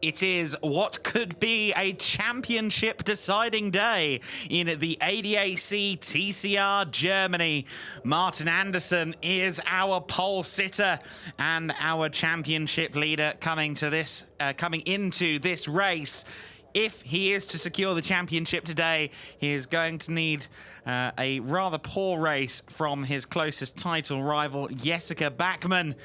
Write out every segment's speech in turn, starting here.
It is what could be a championship deciding day in the ADAC TCR Germany. Martin Andersson is our pole sitter and our championship leader coming into this race. If he is to secure the championship today, he is going to need a rather poor race from his closest title rival, Jessica Bachmann.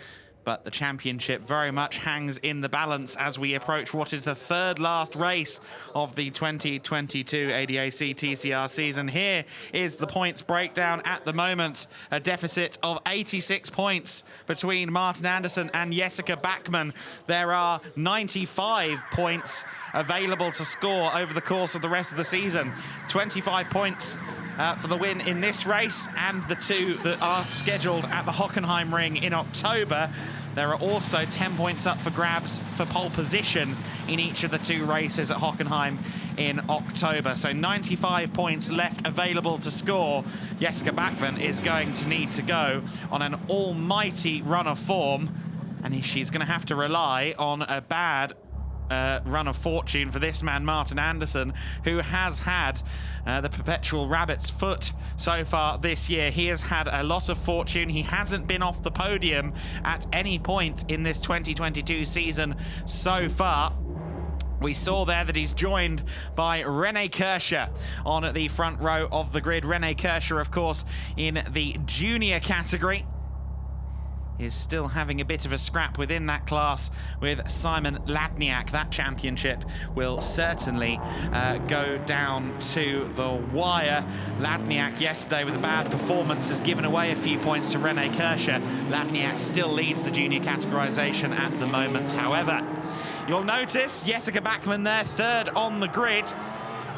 But the championship very much hangs in the balance as we approach what is the third last race of the 2022 ADAC TCR season. Here is the points breakdown at the moment. A deficit of 86 points between Martin Andersson and Jessica Bachmann. There are 95 points available to score over the course of the rest of the season. 25 points for the win in this race and the two that are scheduled at the Sachsenring in October. There are also 10 points up for grabs for pole position in each of the two races at Hockenheim in October. So 95 points left available to score. Jessica Bachmann is going to need to go on an almighty run of form, and she's going to have to rely on a bad run of fortune for this man, Martin Andersson, who has had the perpetual rabbit's foot so far this year. He has had a lot of fortune. He hasn't been off the podium at any point in this 2022 season so far. We saw there that he's joined by René Kirscher on the front row of the grid. René Kirscher, of course, in the junior category, is still having a bit of a scrap within that class with Simon Ladniak. That championship will certainly go down to the wire. Ladniak yesterday with a bad performance has given away a few points to René Kirscher. Ladniak still leads the junior categorization at the moment. However, you'll notice Jessica Bachmann there, third on the grid.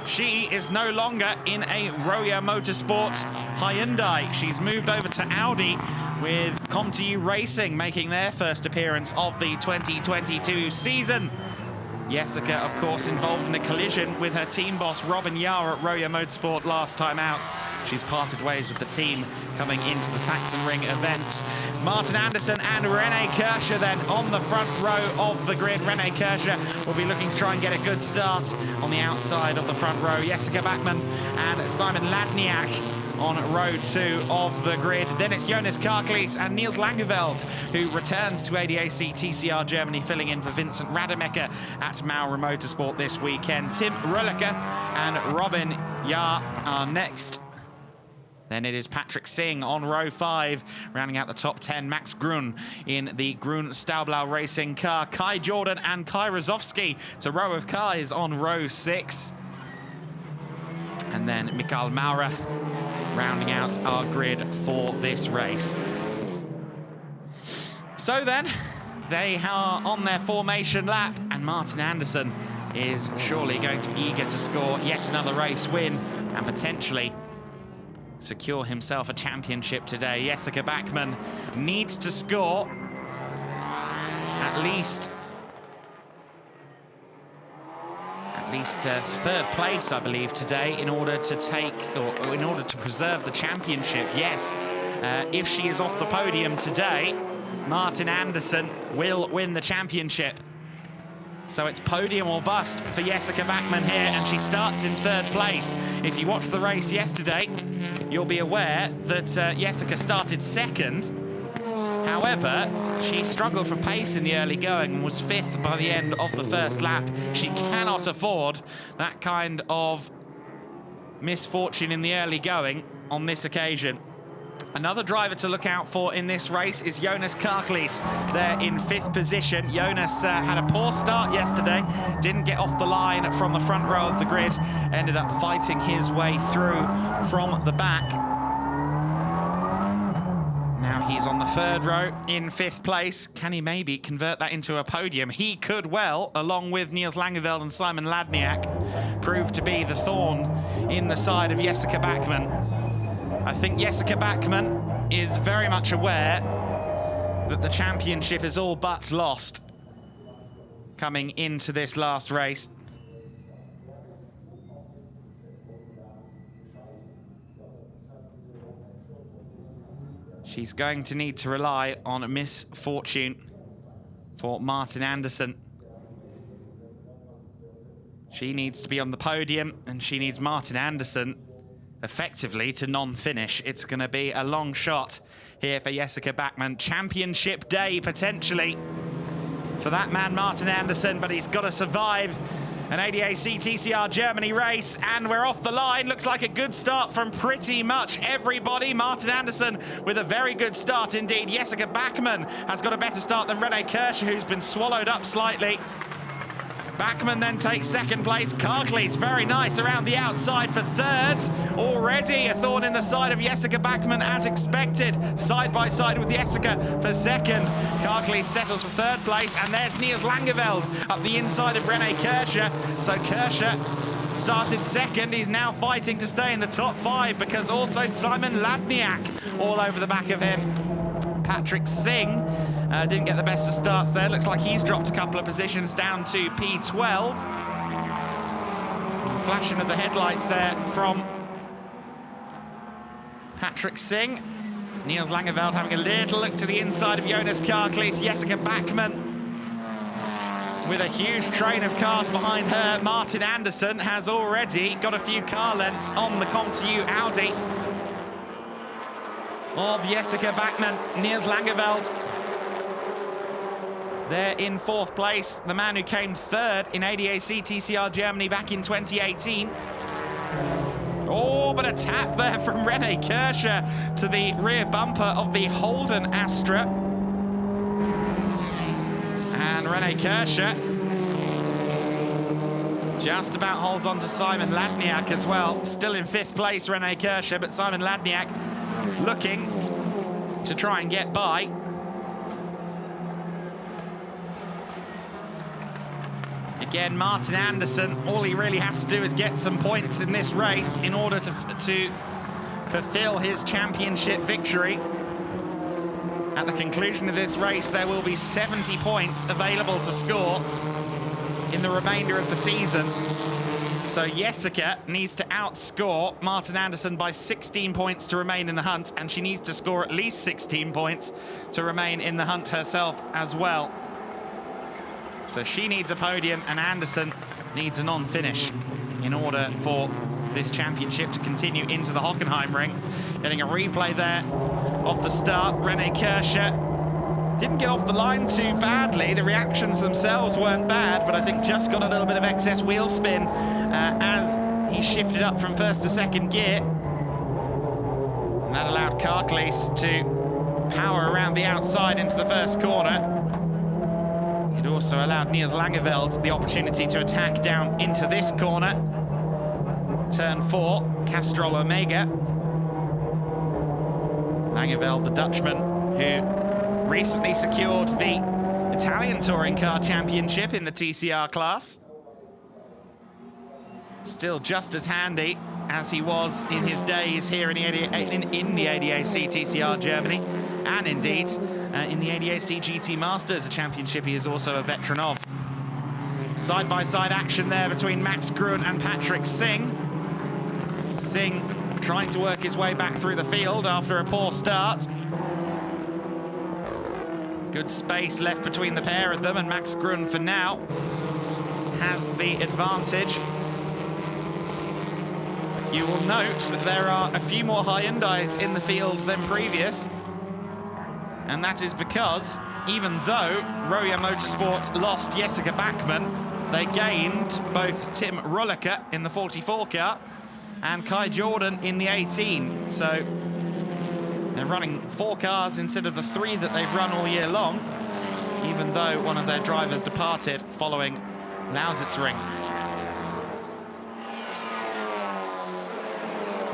She is no longer in a ADAC Motorsports Hyundai. She's moved over to Audi with ComTU Racing making their first appearance of the 2022 season. Jessica, of course, involved in a collision with her team boss Robin Yar at ADAC Motorsport last time out. She's parted ways with the team coming into the Sachsenring event. Martin Andersson and René Kirscher then on the front row of the grid. René Kirscher will be looking to try and get a good start on the outside of the front row. Jessica Bachmann and Simon Ladniak on row 2 of the grid. Then it's Jonas Karklees and Niels Langeveld who returns to ADAC TCR Germany, filling in for Vincent Rademacher at Maurer Motorsport this weekend. Tim Rölliker and Robin Yar are next. Then it is Patrick Singh on row 5, rounding out the top 10. Max Grun in the Grun Staublau Racing car. Kai Jordan and Kai Rozowski. It's a row of Kais on row 6. And then Mikael Maurer rounding out our grid for this race. So then, they are on their formation lap, and Martin Andersson is surely going to be eager to score yet another race win and potentially secure himself a championship today. Jessica Bachmann needs to score at least third place, I believe, today in order to preserve the championship. Yes, if she is off the podium today, Martin Andersson will win the championship. So it's podium or bust for Jessica Bachmann here, and she starts in third place. If you watched the race yesterday, you'll be aware that Jessica started second. However, she struggled for pace in the early going and was 5th by the end of the first lap. She cannot afford that kind of misfortune in the early going on this occasion. Another driver to look out for in this race is Jonas Karklees. There in 5th position. Jonas had a poor start yesterday, didn't get off the line from the front row of the grid, ended up fighting his way through from the back. Now he's on the 3rd row in 5th place. Can he maybe convert that into a podium? He could well, along with Niels Langeveld and Simon Ladniak, prove to be the thorn in the side of Jessica Bachmann. I think Jessica Bachmann is very much aware that the championship is all but lost coming into this last race. She's going to need to rely on misfortune for Martin Andersson. She needs to be on the podium, and she needs Martin Andersson effectively to non-finish. It's going to be a long shot here for Jessica Bachmann. Championship day, potentially, for that man, Martin Andersson, but he's got to survive an ADAC TCR Germany race, and we're off the line. Looks like a good start from pretty much everybody. Martin Andersson with a very good start indeed. Jessica Bachmann has got a better start than Renee Kirscher, who's been swallowed up slightly. Bachmann then takes second place. Karklees, very nice around the outside for third. Already a thorn in the side of Jessica Bachmann as expected. Side by side with Jessica for second. Karklees settles for third place, and there's Niels Langeveld up the inside of Renee Kirscher. So Kirscher started second. He's now fighting to stay in the top 5 because also Simon Ladniak all over the back of him. Patrick Singh didn't get the best of starts there. Looks like he's dropped a couple of positions down to P12. Flashing of the headlights there from Patrick Singh. Niels Langeveld having a little look to the inside of Jonas Karklees. Jessica Bachmann with a huge train of cars behind her. Martin Andersson has already got a few car lengths on the ComTU Audi of Jessica Bachmann. Niels Langeveld there in 4th place, the man who came 3rd in ADAC TCR Germany back in 2018. Oh, but a tap there from Renee Kirscher to the rear bumper of the Holden Astra. And Renee Kirscher just about holds on to Simon Ladniak as well. Still in 5th place, Renee Kirscher, but Simon Ladniak looking to try and get by. Again, Martin Andersson, all he really has to do is get some points in this race in order to fulfill his championship victory. At the conclusion of this race, there will be 70 points available to score in the remainder of the season. So Jessica needs to outscore Martin Andersson by 16 points to remain in the hunt, and she needs to score at least 16 points to remain in the hunt herself as well. So she needs a podium, and Andersson needs a non-finish in order for this championship to continue into the Hockenheimring. Getting a replay there of the start. Renee Kirscher didn't get off the line too badly. The reactions themselves weren't bad, but I think just got a little bit of excess wheel spin as he shifted up from 1st to 2nd gear. And that allowed Karklees to power around the outside into the 1st corner. It also allowed Niels Langeveld the opportunity to attack down into this corner. Turn 4, Castrol Omega. Langeveld, the Dutchman, who recently secured the Italian Touring Car Championship in the TCR class. Still just as handy as he was in his days here in the ADAC TCR Germany, and indeed in the ADAC GT Masters, a championship he is also a veteran of. Side-by-side action there between Max Gruen and Patrick Singh. Singh trying to work his way back through the field after a poor start. Good space left between the pair of them, and Max Gruen for now has the advantage. You will note that there are a few more Hyundais in the field than previous, and that is because even though ADAC Motorsports lost Jessica Bachmann, they gained both Tim Rolliker in the 44 car and Kai Jordan in the 18. So they're running 4 cars instead of the 3 that they've run all year long, even though one of their drivers departed following Lausitzring.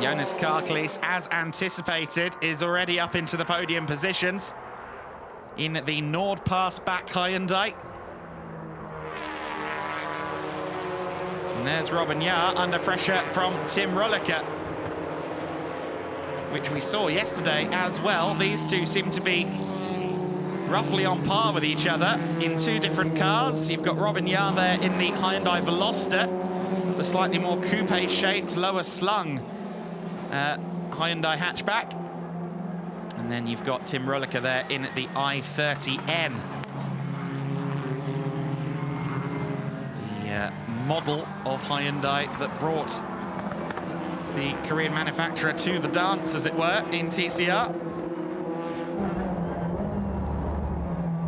Jonas Karklees, as anticipated, is already up into the podium positions in the Nordpass-backed Hyundai. And there's Robin Jahr under pressure from Tim Rolliker, which we saw yesterday as well. These two seem to be roughly on par with each other in 2 different cars. You've got Robin Jahr there in the Hyundai Veloster, the slightly more coupe-shaped, lower slung Hyundai hatchback. And then you've got Tim Rolliker there in the i30N. The model of Hyundai that brought the Korean manufacturer to the dance, as it were, in TCR.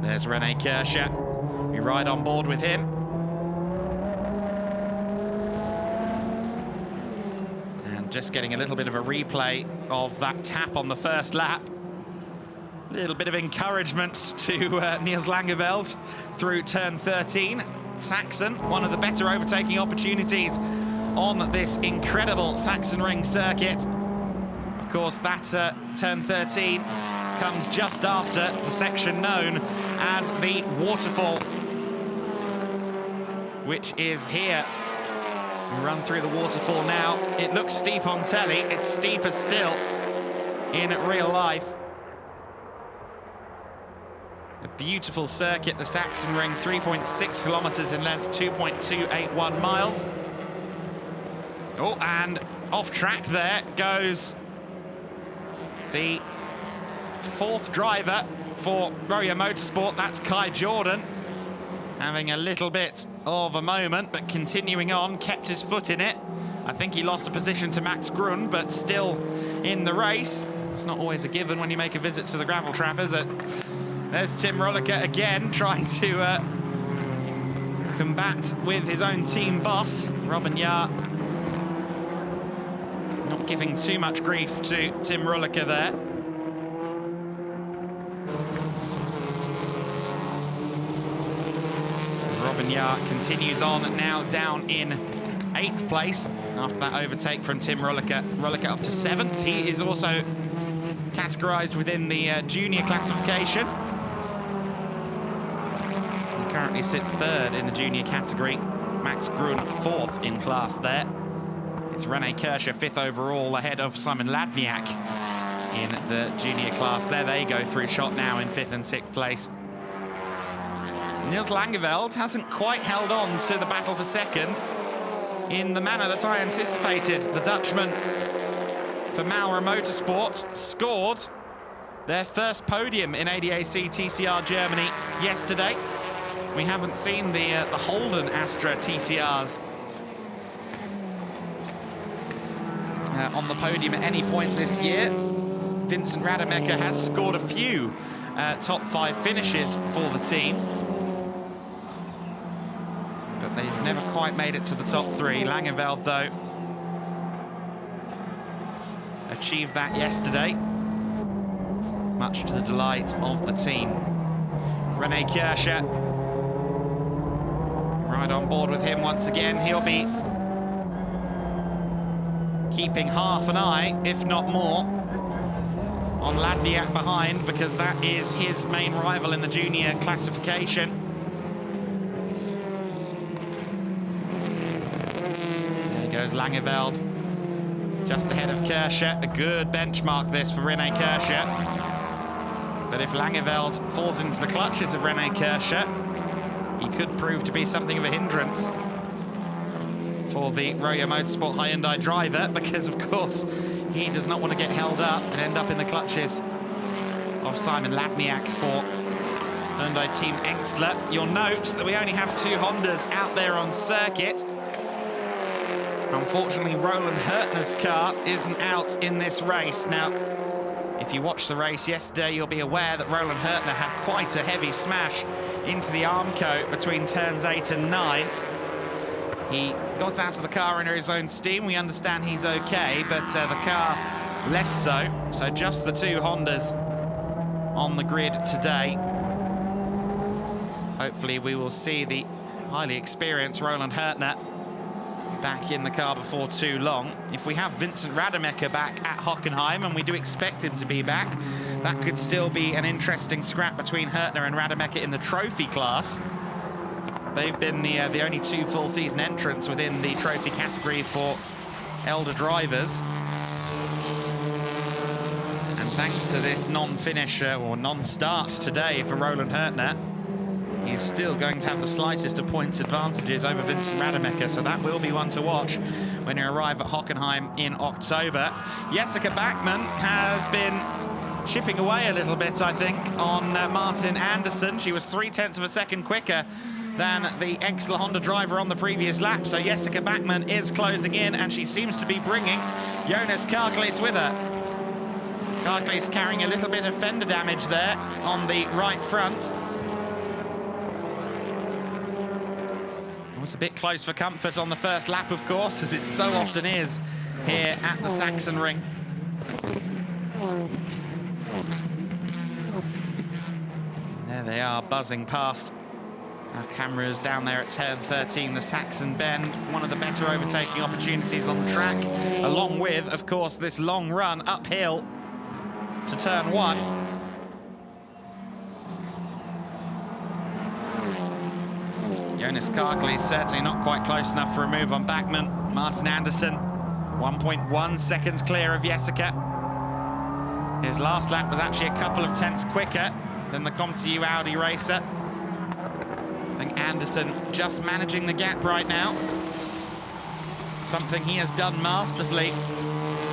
There's Rene Kirscher. We ride on board with him. And just getting a little bit of a replay of that tap on the first lap. A little bit of encouragement to Niels Langeveld through turn 13. Saxon, one of the better overtaking opportunities on this incredible Sachsenring circuit. Of course, that turn 13 comes just after the section known as the waterfall, which is here. We run through the waterfall now. It looks steep on telly. It's steeper still in real life. A beautiful circuit, the Sachsenring, 3.6 kilometers in length, 2.281 miles. Oh, and off track there goes the fourth driver for Podium Motorsport. That's Kai Jordan, having a little bit of a moment, but continuing on, kept his foot in it. I think he lost a position to Max Grun, but still in the race. It's not always a given when you make a visit to the gravel trap, is it? There's Tim Rolliker again, trying to combat with his own team boss, Robin Yar. Not giving too much grief to Tim Rolliker there. Robin Yar continues on, now down in 8th place after that overtake from Tim Rolliker. Rolliker up to 7th. He is also categorized within the junior classification. He currently sits 3rd in the junior category. Max Grun 4th in class there. It's Rene Kirscher 5th overall, ahead of Simon Ladniak in the junior class. There they go through shot now in 5th and 6th place. Niels Langeveld hasn't quite held on to the battle for 2nd in the manner that I anticipated. The Dutchman for Maurer Motorsport scored their first podium in ADAC TCR Germany yesterday. We haven't seen the Holden Astra TCRs on the podium at any point this year. Vincent Rademacher has scored a few top 5 finishes for the team, but they've never quite made it to the top 3. Langeveld, though, achieved that yesterday, much to the delight of the team. Rene Kirscher, right on board with him once again. He'll be keeping half an eye, if not more, on Ladniak behind, because that is his main rival in the junior classification. There goes Langeveld, just ahead of Kirscher. A good benchmark this for Rene Kirscher. But if Langeveld falls into the clutches of Rene Kirscher, he could prove to be something of a hindrance for the Podium Motorsport Hyundai driver, because of course he does not want to get held up and end up in the clutches of Simon Ladniak for Hyundai Team Engstler. You'll note that we only have 2 Hondas out there on circuit. Unfortunately, Roland Hurtner's car isn't out in this race. Now, if you watched the race yesterday, you'll be aware that Roland Hurtner had quite a heavy smash into the arm coat between turns 8 and 9. He got out of the car under his own steam. We understand he's okay, but the car less so. So just the 2 Hondas on the grid today. Hopefully we will see the highly experienced Roland Hurtner back in the car before too long. If we have Vincent Rademacher back at Hockenheim, and we do expect him to be back, that could still be an interesting scrap between Hurtner and Rademacher in the trophy class. They've been the only 2 full season entrants within the trophy category for elder drivers. And thanks to this non-finish or non-start today for Roland Hurtner, he's still going to have the slightest of points advantages over Vincent Rademacher, so that will be one to watch when you arrive at Hockenheim in October. Jessica Bachmann has been chipping away a little bit, I think, on Martin Andersson. She was 0.3 of a second quicker than the excellent Honda driver on the previous lap. So Jessica Bachmann is closing in, and she seems to be bringing Jonas Karklis with her. Karklis carrying a little bit of fender damage there on the right front. It was a bit close for comfort on the first lap, of course, as it so often is here at the Sachsenring. There they are, buzzing past. Our cameras down there at turn 13, the Saxon Bend, one of the better overtaking opportunities on the track, along with, of course, this long run uphill to turn 1. Jonas Karklis certainly not quite close enough for a move on Bachmann. Martin Andersson, 1.1 seconds clear of Jessica. His last lap was actually a couple of tenths quicker than the ComTU Audi racer. I think Andersson just managing the gap right now. Something he has done masterfully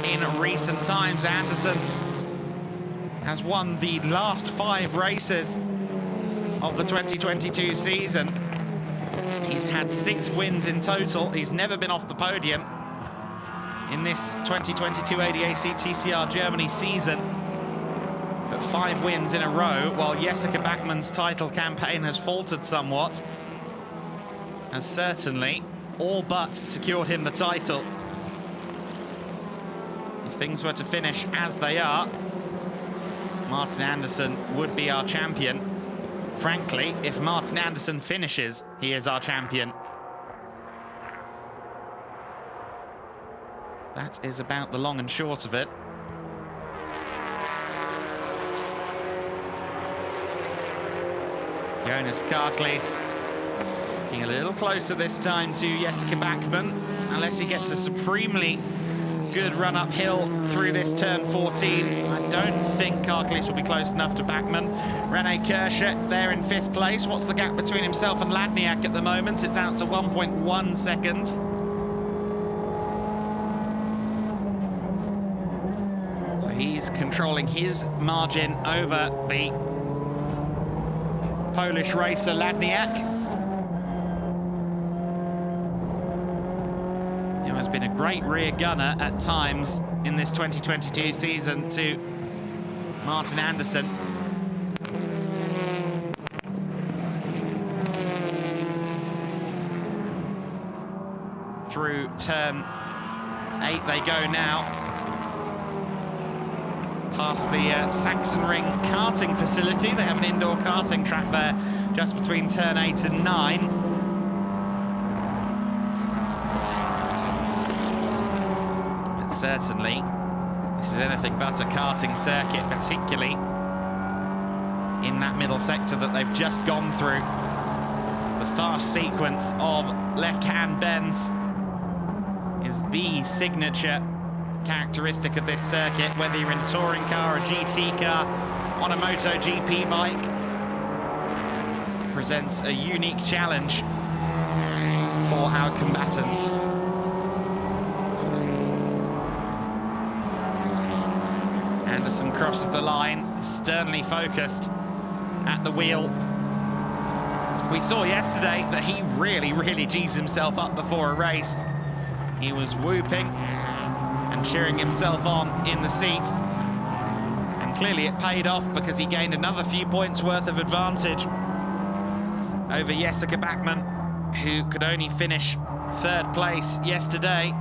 in recent times. Andersson has won the last 5 races of the 2022 season. He's had 6 wins in total. He's never been off the podium in this 2022 ADAC TCR Germany season. But 5 wins in a row, while Jessica Bachmann's title campaign has faltered somewhat, has certainly all but secured him the title. If things were to finish as they are, Martin Andersson would be our champion. Frankly, if Martin Andersson finishes, he is our champion. That is about the long and short of it. Jonas Karklis looking a little closer this time to Jessica Bachmann, unless he gets a supremely good run uphill through this turn 14. I don't think Karklis will be close enough to Bachmann. Rene Kirscher there in 5th place. What's the gap between himself and Ladniak at the moment? It's out to 1.1 seconds. So he's controlling his margin over the Polish racer Ladniak. Who has been a great rear gunner at times in this 2022 season to Martin Andersson. Through turn 8 they go now. Past the Sachsenring karting facility. They have an indoor karting track there just between turn 8 and 9. But certainly, this is anything but a karting circuit, particularly in that middle sector that they've just gone through. The fast sequence of left-hand bends is the signature characteristic of this circuit, whether you're in a touring car or a GT car, on a MotoGP bike. Presents a unique challenge for our combatants. Andersson crosses the line, sternly focused at the wheel. We saw yesterday that he really G's himself up before a race. He was whooping and cheering himself on in the seat. And clearly it paid off, because he gained another few points worth of advantage over Jessica Bachmann, who could only finish 3rd place yesterday.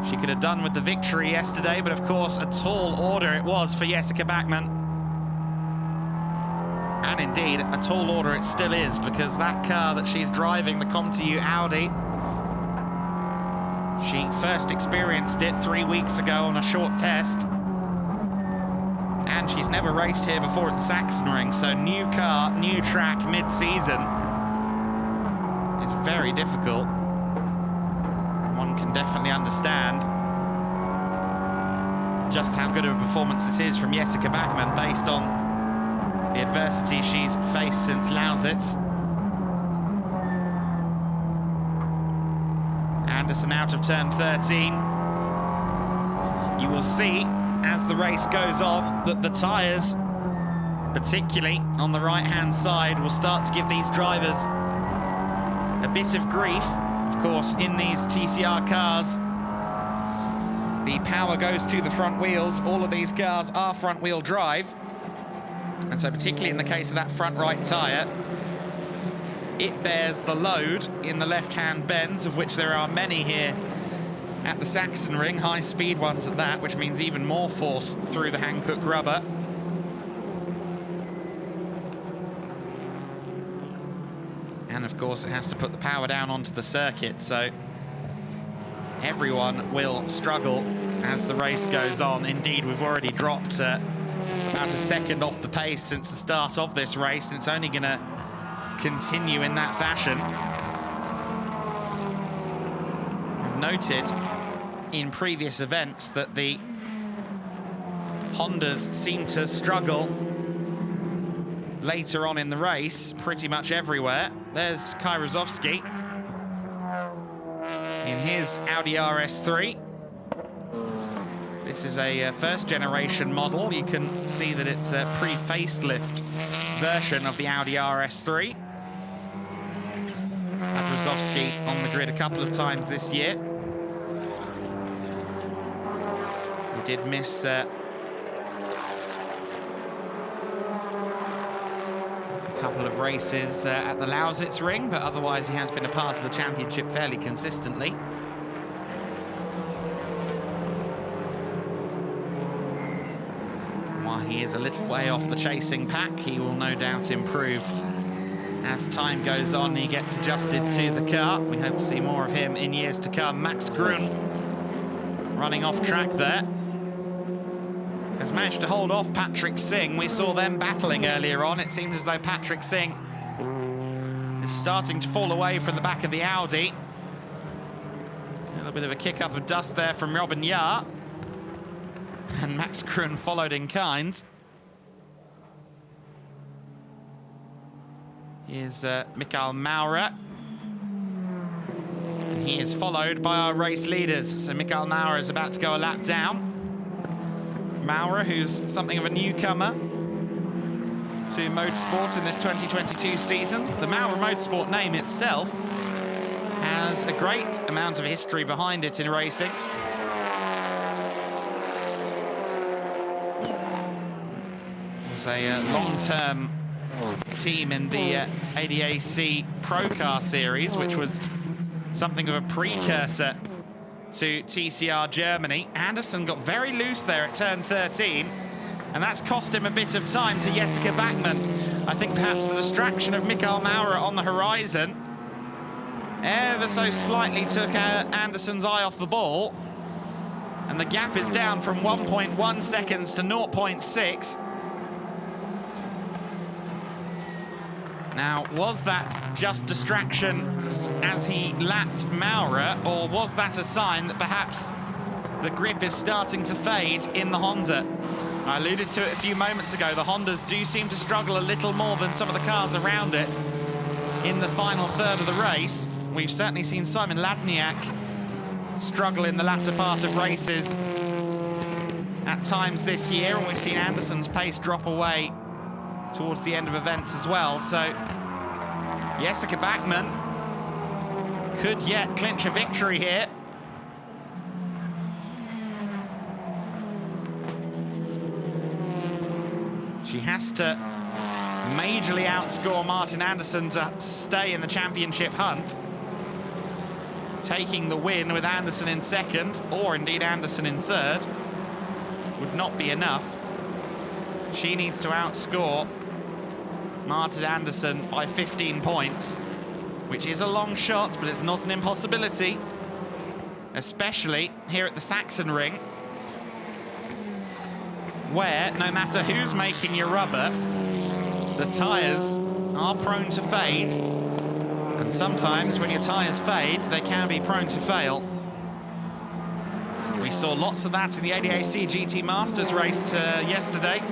She could have done with the victory yesterday, but of course a tall order it was for Jessica Bachmann. And indeed, a tall order it still is, because that car that she's driving, the ComTU Audi, she first experienced it 3 weeks ago on a short test. And she's never raced here before at the Sachsenring, so new car, new track, mid-season is very difficult. One can definitely understand just how good of a performance this is from Jessica Bachmann, based on the adversity she's faced since Lausitz. Andersson out of turn 13. You will see as the race goes on that the tyres particularly on the right-hand side, will start to give these drivers a bit of grief. Of course, in these TCR cars, the power goes to the front wheels. All of these cars are front-wheel drive. And so particularly in the case of that front right tyre, it bears the load in the left-hand bends, of which there are many here at the Sachsenring, high-speed ones at that, which means even more force through the Hankook rubber. And of course, it has to put the power down onto the circuit, so everyone will struggle as the race goes on. Indeed, we've already dropped about a second off the pace since the start of this race, and it's only going to continue in that fashion. I've noted in previous events that the Hondas seem to struggle later on in the race, pretty much everywhere. There's Kai Rozovsky in his Audi RS3. This is a first-generation model. You can see that it's a pre-facelift version of the Audi RS3. Had Rozovsky on the grid a couple of times this year. We did miss a couple of races at the Lausitzring, but otherwise he has been a part of the championship fairly consistently. While he is a little way off the chasing pack, he will no doubt improve as time goes on and he gets adjusted to the car. We hope to see more of him in years to come. Max Grun running off track there has managed to hold off Patrick Singh. We saw them battling earlier on. It seems as though Patrick Singh is starting to fall away from the back of the Audi. A little bit of a kick up of dust there from Robin Yar. And Max Grun followed in kind. Here's Mikael Maurer. He is followed by our race leaders. So Mikael Maurer is about to go a lap down. Maurer, who's something of a newcomer to motorsport in this 2022 season. The Maurer Motorsport name itself has a great amount of history behind it in racing. It was a long-term team in the ADAC Pro Car Series, which was something of a precursor to TCR Germany. Anderson got very loose there at turn 13, and that's cost him a bit of time to Jessica Bachmann. I think perhaps the distraction of Mikael Maurer on the horizon ever so slightly took Anderson's eye off the ball, and the gap is down from 1.1 seconds to 0.6. Now, was that just distraction as he lapped Maurer, or was that a sign that perhaps the grip is starting to fade in the Honda? I alluded to it a few moments ago. The Hondas do seem to struggle a little more than some of the cars around it in the final third of the race. We've certainly seen Simon Ladniak struggle in the latter part of races at times this year, and we've seen Anderson's pace drop away towards the end of events as well. So Jessica Bachmann could yet clinch a victory here. She has to majorly outscore Martin Anderson to stay in the championship hunt. Taking the win with Anderson in second, or indeed Anderson in third, would not be enough. She needs to outscore Martin Anderson by 15 points, which is a long shot, but it's not an impossibility, especially here at the Sachsenring, where no matter who's making your rubber, the tyres are prone to fade, and sometimes when your tyres fade, they can be prone to fail. We saw lots of that in the ADAC GT Masters race yesterday.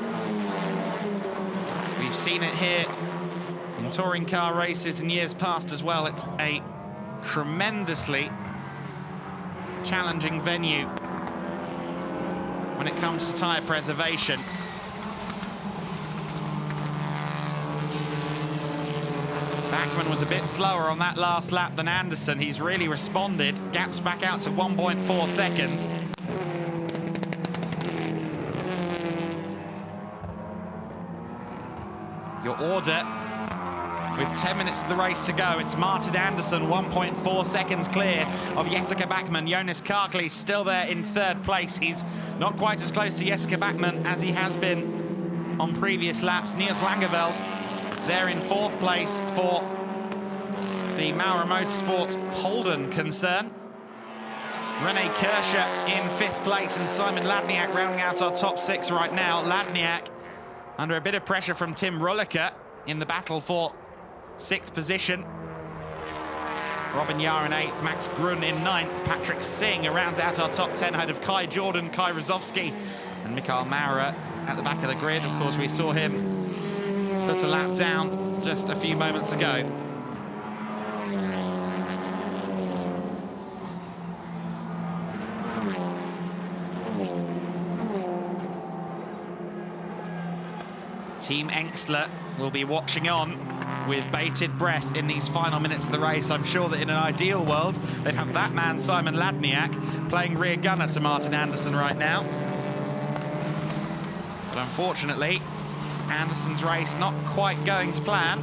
We've seen it here in touring car races in years past as well. It's a tremendously challenging venue when it comes to tyre preservation. Bachmann was a bit slower on that last lap than Anderson. He's really responded. Gaps back out to 1.4 seconds. Your order, with 10 minutes of the race to go, it's Martin Anderson, 1.4 seconds clear of Jessica Bachmann. Jonas Karkli still there in third place. He's not quite as close to Jessica Bachmann as he has been on previous laps. Niels Langeveld there in fourth place for the Maurer Motorsports Holden concern. René Kirscher in fifth place, and Simon Ladniak rounding out our top six right now. Ladniak under a bit of pressure from Tim Rulliker in the battle for sixth position. Robin Yar in eighth, Max Grun in ninth. Patrick Singh rounds out our top 10 ahead of Kai Jordan, Kai Rozovsky, and Mikael Maurer at the back of the grid. Of course, we saw him put a lap down just a few moments ago. Team Enxler will be watching on with bated breath in these final minutes of the race. I'm sure that in an ideal world, they'd have that man, Simon Ladniak, playing rear gunner to Martin Anderson right now. But unfortunately, Anderson's race not quite going to plan.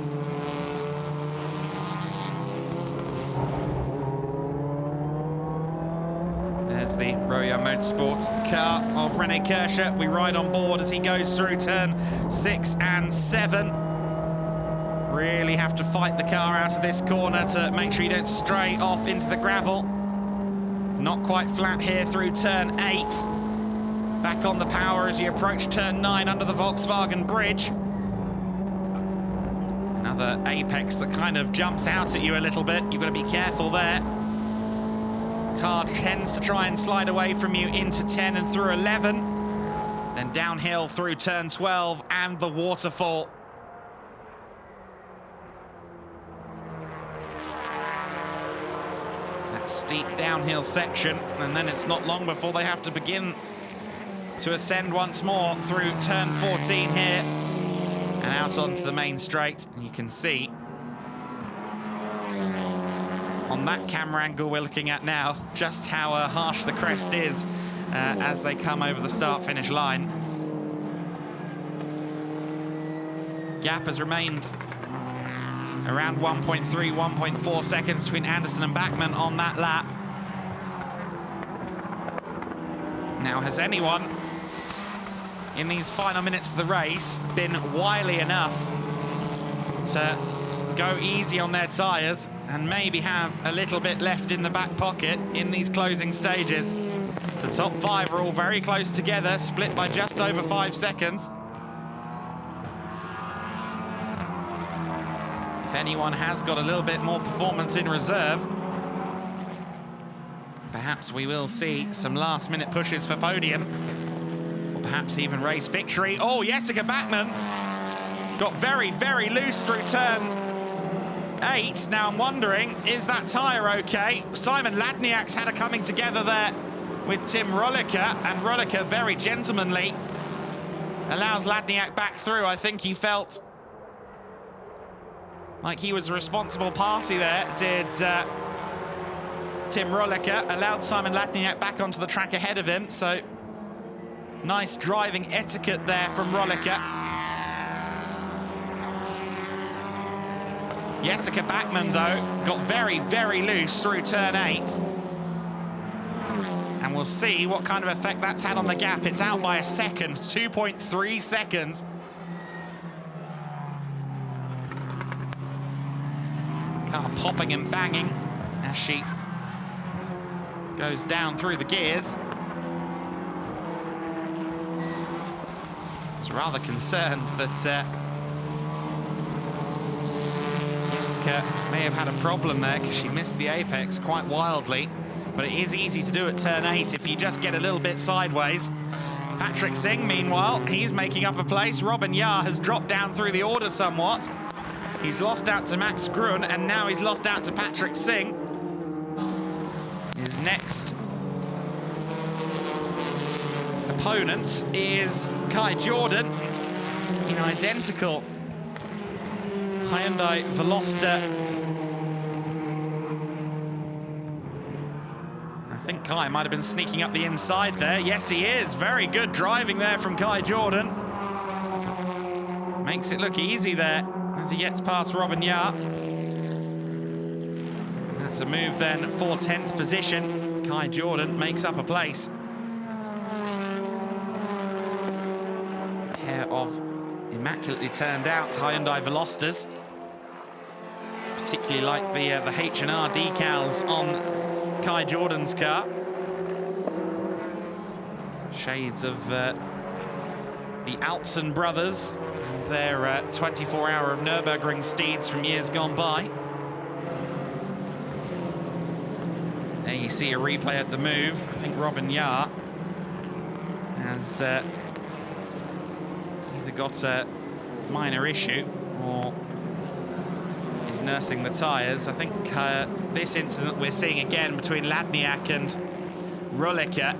There's the Royal Motorsports car of René Kirscher. We ride on board as he goes through turn 6 and 7. Really have to fight the car out of this corner to make sure you don't stray off into the gravel. It's not quite flat here through turn 8. Back on the power as you approach turn 9 under the Volkswagen bridge. Another apex that kind of jumps out at you a little bit. You've got to be careful there. Car tends to try and slide away from you into 10 and through 11. Then downhill through turn 12 and the waterfall. That steep downhill section, and then it's not long before they have to begin to ascend once more through turn 14 here and out onto the main straight. And you can see on that camera angle we're looking at now just how harsh the crest is as they come over the start-finish line. Gap has remained around 1.3, 1.4 seconds between Anderson and Bachmann on that lap. Now, has anyone in these final minutes of the race been wily enough to go easy on their tyres and maybe have a little bit left in the back pocket in these closing stages? The top 5 are all very close together, split by just over 5 seconds. If anyone has got a little bit more performance in reserve, perhaps we will see some last-minute pushes for podium, or perhaps even race victory. Oh, Jessica Bachmann got very, very loose through turn 8. Now I'm wondering, is that tyre okay? Simon Ladniak's had a coming together there with Tim Rulliker, and Rulliker, very gentlemanly, allows Ladniak back through. I think he felt like he was a responsible party there, did Tim Rulliker. Allowed Simon Ladniak back onto the track ahead of him, so nice driving etiquette there from Rulliker. Jessica Bachmann, though, got very, very loose through turn 8. And we'll see what kind of effect that's had on the gap. It's out by a second, 2.3 seconds. Car popping and banging as she goes down through the gears. I was rather concerned that Jessica may have had a problem there because she missed the apex quite wildly. But it is easy to do at turn 8 if you just get a little bit sideways. Patrick Singh, meanwhile, he's making up a place. Robin Yar has dropped down through the order somewhat. He's lost out to Max Grun, and now he's lost out to Patrick Singh. His next opponent is Kai Jordan in identical Hyundai Veloster. I think Kai might have been sneaking up the inside there. Yes, he is. Very good driving there from Kai Jordan. Makes it look easy there as he gets past Robin Yar. That's a move then for 10th position. Kai Jordan makes up a place. A pair of immaculately turned out Hyundai Velosters. Particularly like the H&R decals on Kai Jordan's car. Shades of the Altson brothers and their 24-hour of Nürburgring steeds from years gone by. There you see a replay at the move. I think Robin Yar has either got a minor issue or is nursing the tyres. I think this incident we're seeing again between Ladniak and Rulliker.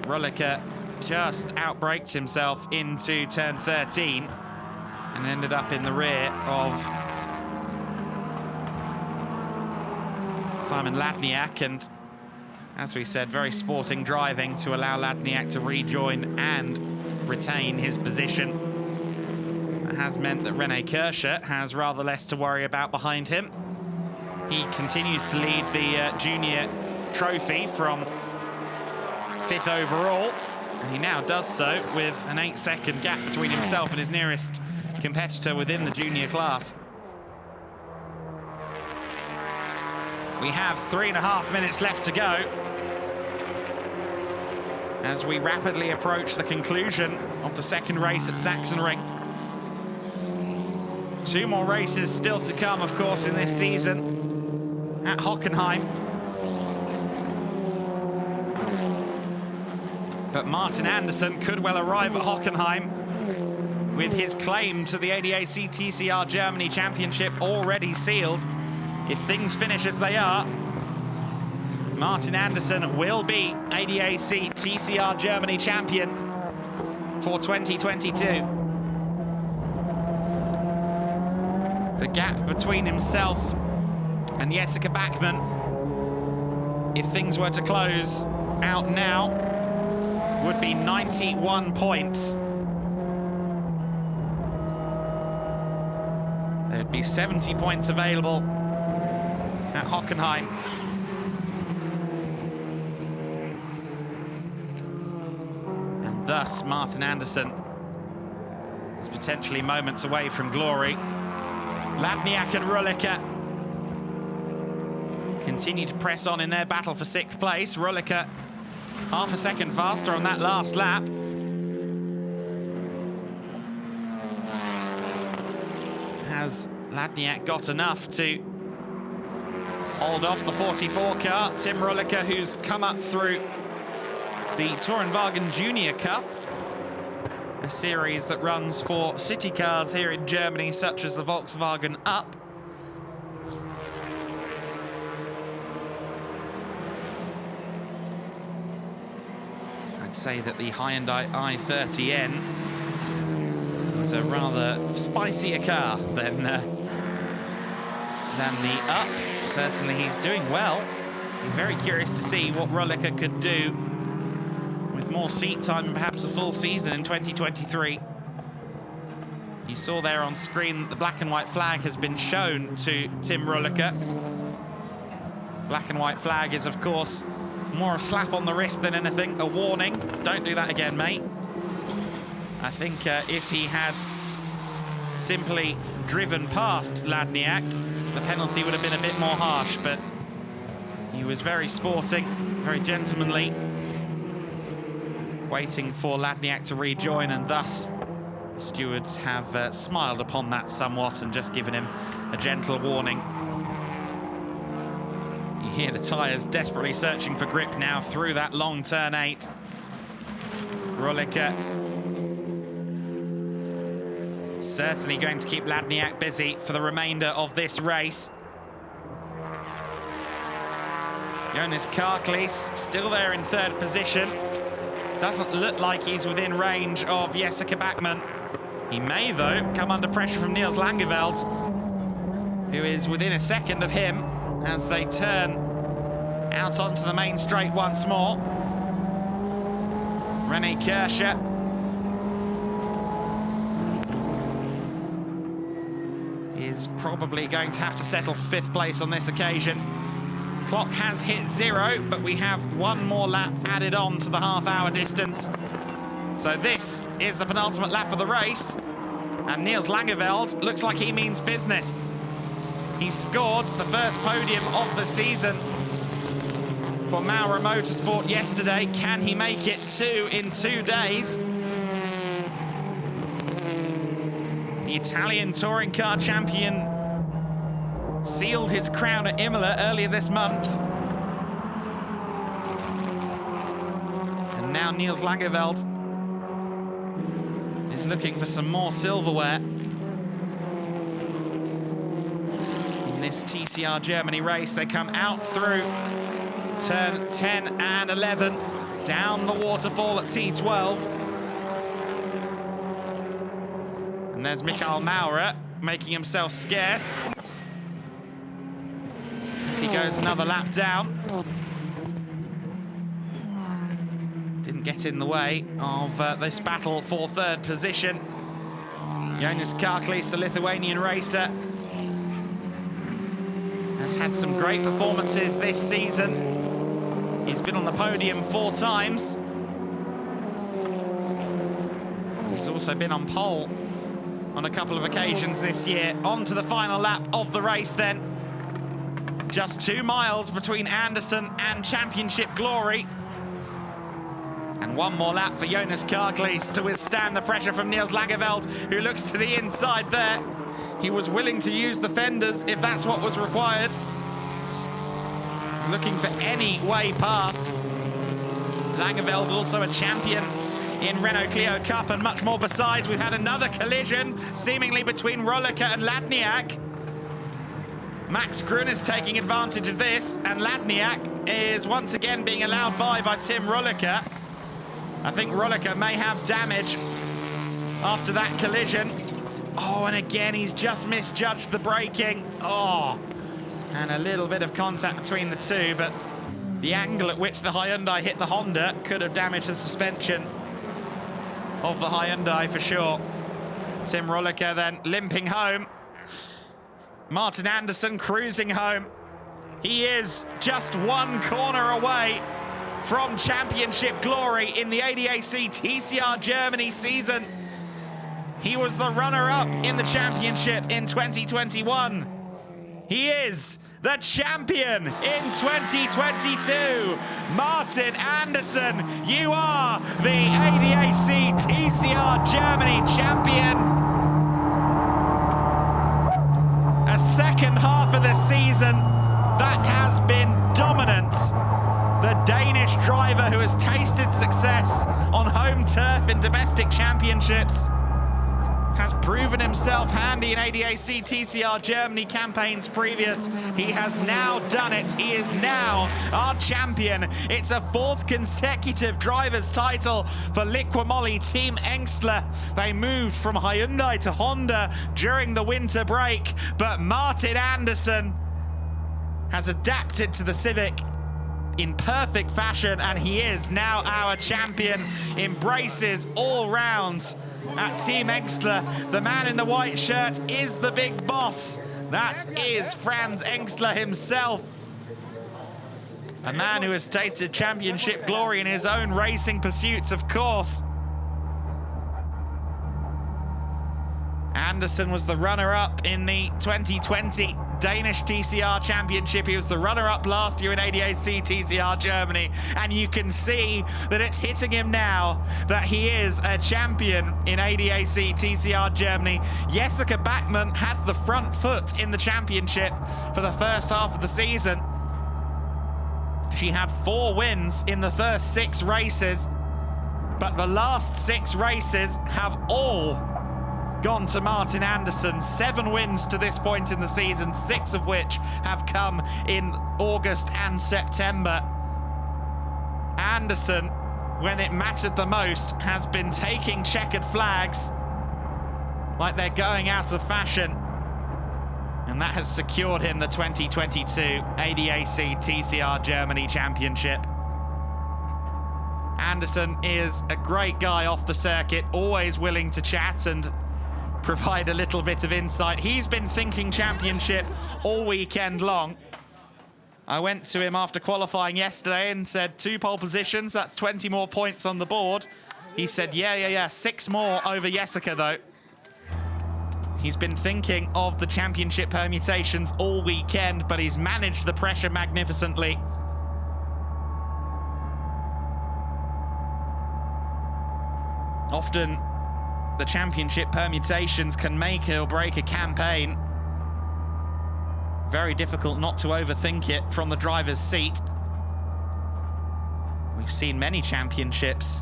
Rulliker just outbraked himself into turn 13 and ended up in the rear of Simon Ladniak, and as we said, very sporting driving to allow Ladniak to rejoin and retain his position. That has meant that René Kirscher has rather less to worry about behind him. He continues to lead the junior trophy from 5th overall, and he now does so with an 8-second gap between himself and his nearest competitor within the junior class. We have 3.5 minutes left to go as we rapidly approach the conclusion of the second race at Sachsenring. 2 more races still to come, of course, in this season at Hockenheim. But Martin Andersson could well arrive at Hockenheim with his claim to the ADAC TCR Germany Championship already sealed. If things finish as they are, Martin Andersson will be ADAC TCR Germany champion for 2022. The gap between himself and Jessica Bachmann, if things were to close out now, would be 91 points. There'd be 70 points available at Hockenheim. And thus, Martin Andersson is potentially moments away from glory. Ladniak and Rulliker continue to press on in their battle for 6th place. Rulliker half a second faster on that last lap. Has Ladniak got enough to hold off the 44 car? Tim Rulliker, who's come up through the Tourenwagen Junior Cup, a series that runs for city cars here in Germany, such as the Volkswagen Up. I'd say that the Hyundai i30N is a rather spicier car than the Up. Certainly he's doing well. I'm very curious to see what Rulliker could do with more seat time and perhaps a full season in 2023. You saw there on screen that the black and white flag has been shown to Tim Rulliker. Black and white flag is, of course, more a slap on the wrist than anything, a warning. Don't do that again, mate. I think if he had simply driven past Ladniak, the penalty would have been a bit more harsh, but he was very sporting, very gentlemanly, waiting for Ladniak to rejoin, and thus the stewards have smiled upon that somewhat and just given him a gentle warning. You hear the tyres desperately searching for grip now through that long turn 8. Rulliker certainly going to keep Ladniak busy for the remainder of this race. Jonas Karklis still there in 3rd position. Doesn't look like he's within range of Jessica Bachmann. He may, though, come under pressure from Niels Langeveld, who is within a second of him as they turn out onto the main straight once more. René Kirscher is probably going to have to settle for 5th place on this occasion. Clock has hit 0, but we have one more lap added on to the half-hour distance. So this is the penultimate lap of the race, and Niels Langeveld looks like he means business. He scored the first podium of the season for Maura Motorsport yesterday. Can he make it 2 in 2 days? The Italian touring car champion sealed his crown at Imola earlier this month. And now Niels Langeveld is looking for some more silverware in this TCR Germany race. They come out through turn 10 and 11, down the waterfall at T12. And there's Michael Maurer making himself scarce as he goes another lap down. Didn't get in the way of this battle for 3rd position. Jonas Karklis, the Lithuanian racer, has had some great performances this season. He's been on the podium 4 times. He's also been on pole on a couple of occasions this year. On to the final lap of the race then. Just 2 miles between Anderson and championship glory. And one more lap for Jonas Karklis to withstand the pressure from Niels Langeveld, who looks to the inside there. He was willing to use the fenders if that's what was required. Looking for any way past. Langeveld also a champion in Renault Clio Cup and much more besides. We've had another collision seemingly between Rolliker and Ladniak. Max Grun is taking advantage of this, and Ladniak is once again being allowed by Tim Rolliker. I think Rolliker may have damage after that collision. Oh, and again, he's just misjudged the braking. Oh, and a little bit of contact between the two, but the angle at which the Hyundai hit the Honda could have damaged the suspension of the Hyundai for sure. Tim Rolliker then limping home. Martin Anderson cruising home. He is just 1 corner away from championship glory in the ADAC TCR Germany season. He was the runner-up in the championship in 2021. He is the champion in 2022. Martin Anderson, you are the ADAC TCR Germany champion. A second half of the season that has been dominant. The Danish driver who has tasted success on home turf in domestic championships has proven himself handy in ADAC TCR Germany campaigns previous. He has now done it. He is now our champion. It's a 4th consecutive driver's title for Liqui Team Engstler. They moved from Hyundai to Honda during the winter break, but Martin Anderson has adapted to the Civic in perfect fashion, and he is now our champion. Embraces all round at Team Engstler. The man in the white shirt is the big boss. That is Franz Engstler himself. A man who has tasted championship glory in his own racing pursuits, of course. Anderson was the runner-up in the 2020 Danish TCR Championship. He was the runner-up last year in ADAC TCR Germany, and you can see that it's hitting him now that he is a champion in ADAC TCR Germany. Jessica Bachmann had the front foot in the championship for the first half of the season. She had 4 wins in the first 6 races, but the last 6 races have all gone to Martin Anderson. 7 wins to this point in the season, 6 of which have come in August and September. Anderson, when it mattered the most, has been taking checkered flags like they're going out of fashion. And that has secured him the 2022 ADAC TCR Germany Championship. Anderson is a great guy off the circuit, always willing to chat and provide a little bit of insight. He's been thinking championship all weekend long. I went to him after qualifying yesterday and said 2 pole positions, that's 20 more points on the board. He said, yeah, 6 more over Jessica though. He's been thinking of the championship permutations all weekend, but he's managed the pressure magnificently. Often, the championship permutations can make or break a campaign. Very difficult not to overthink it from the driver's seat. We've seen many championships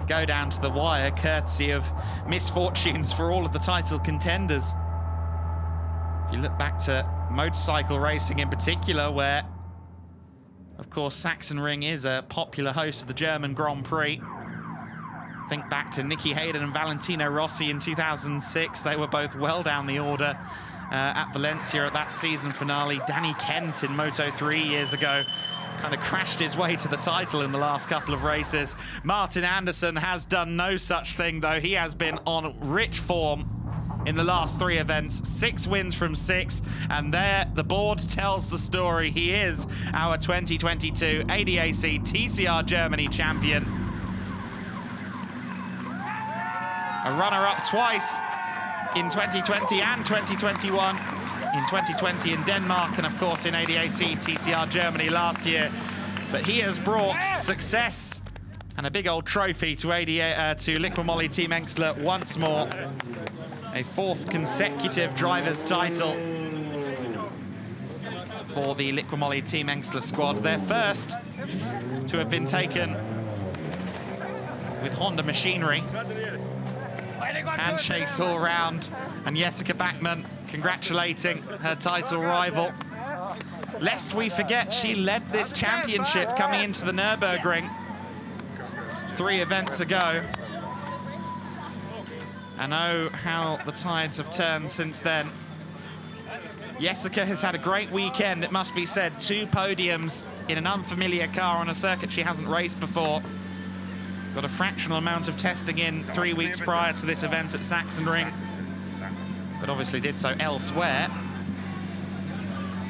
go down to the wire courtesy of misfortunes for all of the title contenders. If you look back to motorcycle racing in particular, where, of course, Sachsenring is a popular host of the German Grand Prix. Think back to Nicky Hayden and Valentino Rossi in 2006. They were both well down the order at Valencia at that season finale. Danny Kent in Moto 3 years ago kind of crashed his way to the title in the last couple of races. Martin Anderson has done no such thing, though. He has been on rich form in the last 3 events, 6 wins from 6, and there the board tells the story. He is our 2022 ADAC TCR Germany champion. A runner-up twice in 2020 and 2021. In 2020 in Denmark, and of course in ADAC TCR Germany last year. But he has brought success and a big old trophy to Liqui Team Engstler once more. A 4th consecutive driver's title for the Liqui Team Engstler squad. Their first to have been taken with Honda machinery. Handshakes all round, and Jessica Bachmann congratulating her title rival. Lest we forget, she led this championship coming into the Nürburgring 3 events ago. And oh, how the tides have turned since then. Jessica has had a great weekend, it must be said. 2 podiums in an unfamiliar car on a circuit she hasn't raced before. Got a fractional amount of testing in 3 weeks prior to this event at Sachsenring, but obviously did so elsewhere.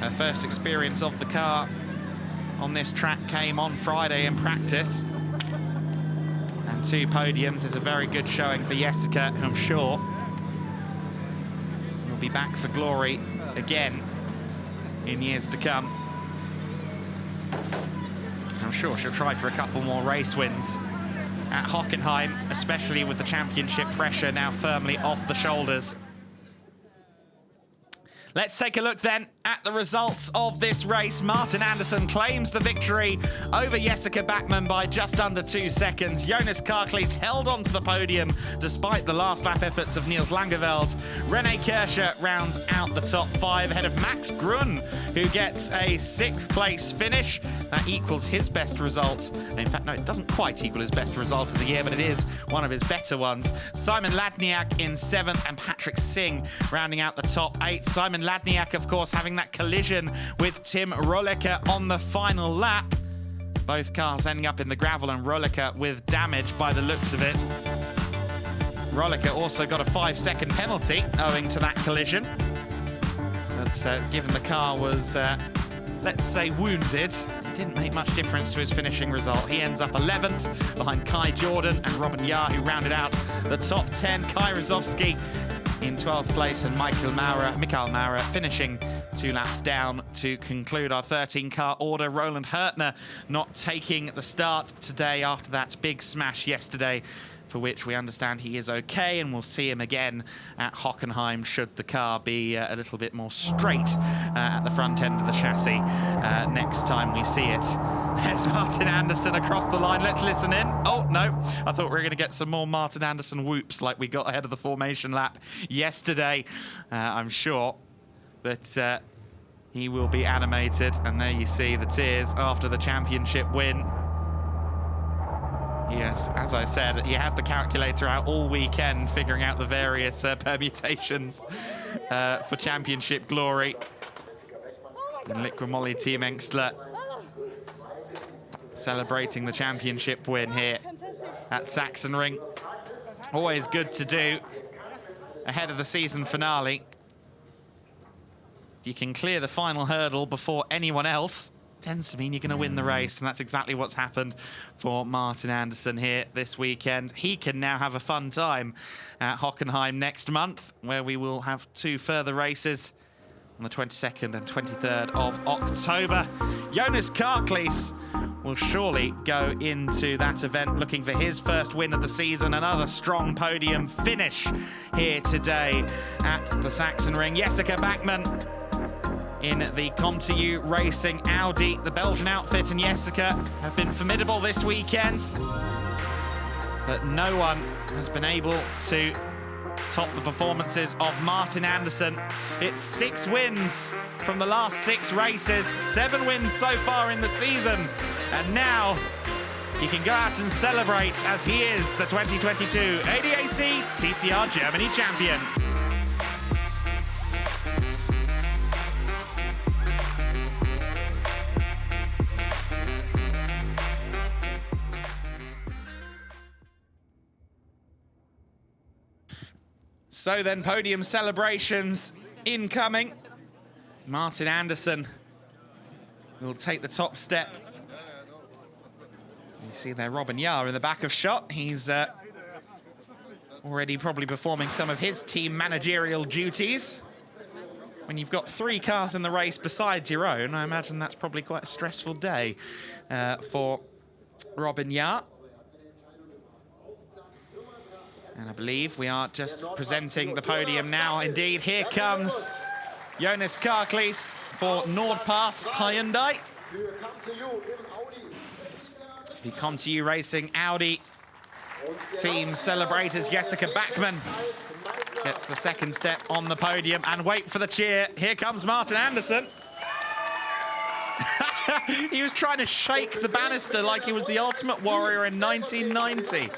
Her first experience of the car on this track came on Friday in practice. And 2 podiums is a very good showing for Jessica, who I'm sure will be back for glory again in years to come. I'm sure she'll try for a couple more race wins at Hockenheim, especially with the championship pressure now firmly off the shoulders. Let's take a look then at the results of this race. Martin Anderson claims the victory over Jessica Bachmann by just under 2 seconds. Jonas Karklees held on to the podium despite the last lap efforts of Niels Langeveld. René Kirscher rounds out the top 5 ahead of Max Grun, who gets a 6th place finish. That equals his best result. In fact, no, it doesn't quite equal his best result of the year, but it is one of his better ones. Simon Ladniak in 7th, and Patrick Singh rounding out the top 8. Simon Ladniak, of course, having that collision with Tim Rollecker on the final lap. Both cars ending up in the gravel, and Rollecker with damage by the looks of it. Rollecker also got a 5-second penalty owing to that collision. But given the car was, let's say, wounded, it didn't make much difference to his finishing result. He ends up 11th behind Kai Jordan and Robin Yar, who rounded out the top 10. Kai Rozovsky in 12th place, and Mikael Maurer finishing 2 laps down to conclude our 13-car order. Roland Hertner not taking the start today after that big smash yesterday, for which we understand he is okay, and we'll see him again at Hockenheim should the car be a little bit more straight at the front end of the chassis next time we see it. There's Martin Anderson across the line. Let's listen in. Oh, no. I thought we were going to get some more Martin Anderson whoops like we got ahead of the formation lap yesterday. I'm sure that he will be animated. And there you see the tears after the championship win. Yes, as I said, he had the calculator out all weekend, figuring out the various permutations for championship glory. And Liqui Moly Team Engstler celebrating the championship win here at Sachsenring. Always good to do ahead of the season finale. If you can clear the final hurdle before anyone else, tends to mean you're going to win the race, and that's exactly what's happened for Martin Andersson here this weekend. He can now have a fun time at Hockenheim next month, where we will have 2 further races on the 22nd and 23rd of October. Jonas Karklees will surely go into that event looking for his first win of the season. Another strong podium finish here today at the Sachsenring. Jessica Bachmann in the ComTU Racing Audi. The Belgian outfit and Jessica have been formidable this weekend, but no one has been able to top the performances of Martin Andersson. It's 6 wins from the last 6 races, 7 wins so far in the season, and now he can go out and celebrate as he is the 2022 ADAC TCR Germany champion. So then, podium celebrations incoming. Martin Andersson will take the top step. You see there Robin Jahr in the back of shot. He's already probably performing some of his team managerial duties. When you've got 3 cars in the race besides your own, I imagine that's probably quite a stressful day for Robin Jahr. And I believe we are just presenting the podium now. Indeed, here comes Jonas Karklees for Nordpass Hyundai. The ComTU Racing Audi team celebrators. Jessica Bachmann gets the 2nd step on the podium. And wait for the cheer. Here comes Martin Andersson. He was trying to shake the banister like he was the Ultimate Warrior in 1990.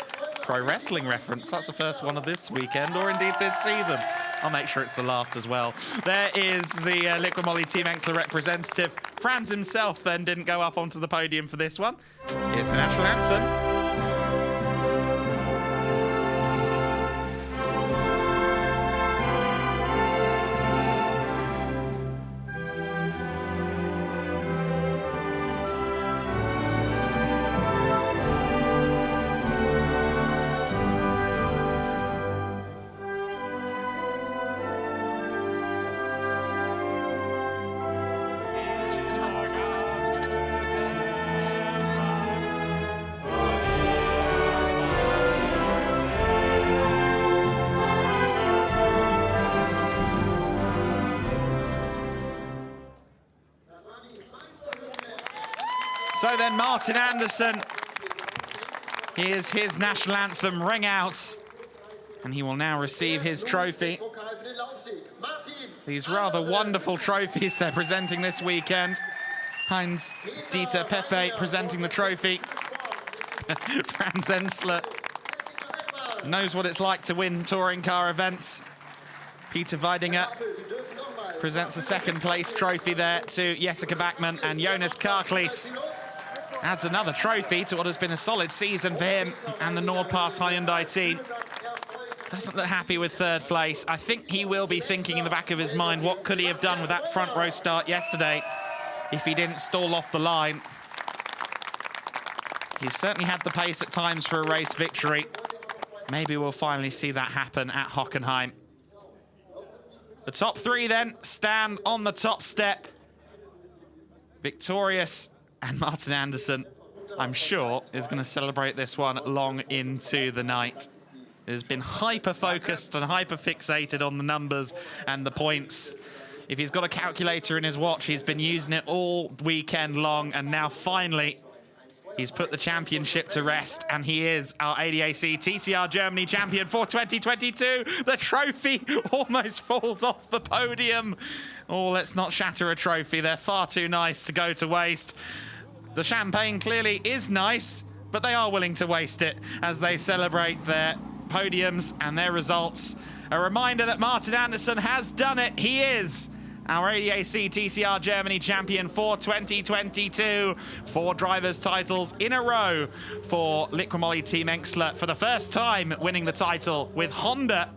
Pro wrestling reference. That's the first one of this weekend, or indeed this season. I'll make sure it's the last as well. There is the Liqui Moly Team Engstler representative. Franz himself then didn't go up onto the podium for this one. Here's the national anthem. So then Martin Andersson, here's his national anthem ring out, and he will now receive his trophy. These rather wonderful trophies they're presenting this weekend. Heinz Dieter Pepe presenting the trophy. Franz Ensler knows what it's like to win touring car events. Peter Weidinger presents a 2nd place trophy there to Jessica Bachmann, and Jonas Karklees adds another trophy to what has been a solid season for him and the Nordpass Hyundai team. Doesn't look happy with 3rd place. I think he will be thinking in the back of his mind, what could he have done with that front row start yesterday if he didn't stall off the line? He's certainly had the pace at times for a race victory. Maybe we'll finally see that happen at Hockenheim. The top 3 then stand on the top step. Victorious. And Martin Andersson, I'm sure, is going to celebrate this one long into the night. Has been hyper-focused and hyper-fixated on the numbers and the points. If he's got a calculator in his watch, he's been using it all weekend long, and now finally he's put the championship to rest, and he is our ADAC TCR Germany champion for 2022. The trophy almost falls off the podium. Oh, let's not shatter a trophy. They're far too nice to go to waste. The champagne clearly is nice, but they are willing to waste it as they celebrate their podiums and their results. A reminder that Martin Andersson has done it. He is our ADAC TCR Germany champion for 2022. 4 drivers' titles in a row for Liqui Moly Team Enxler, for the first time winning the title with Honda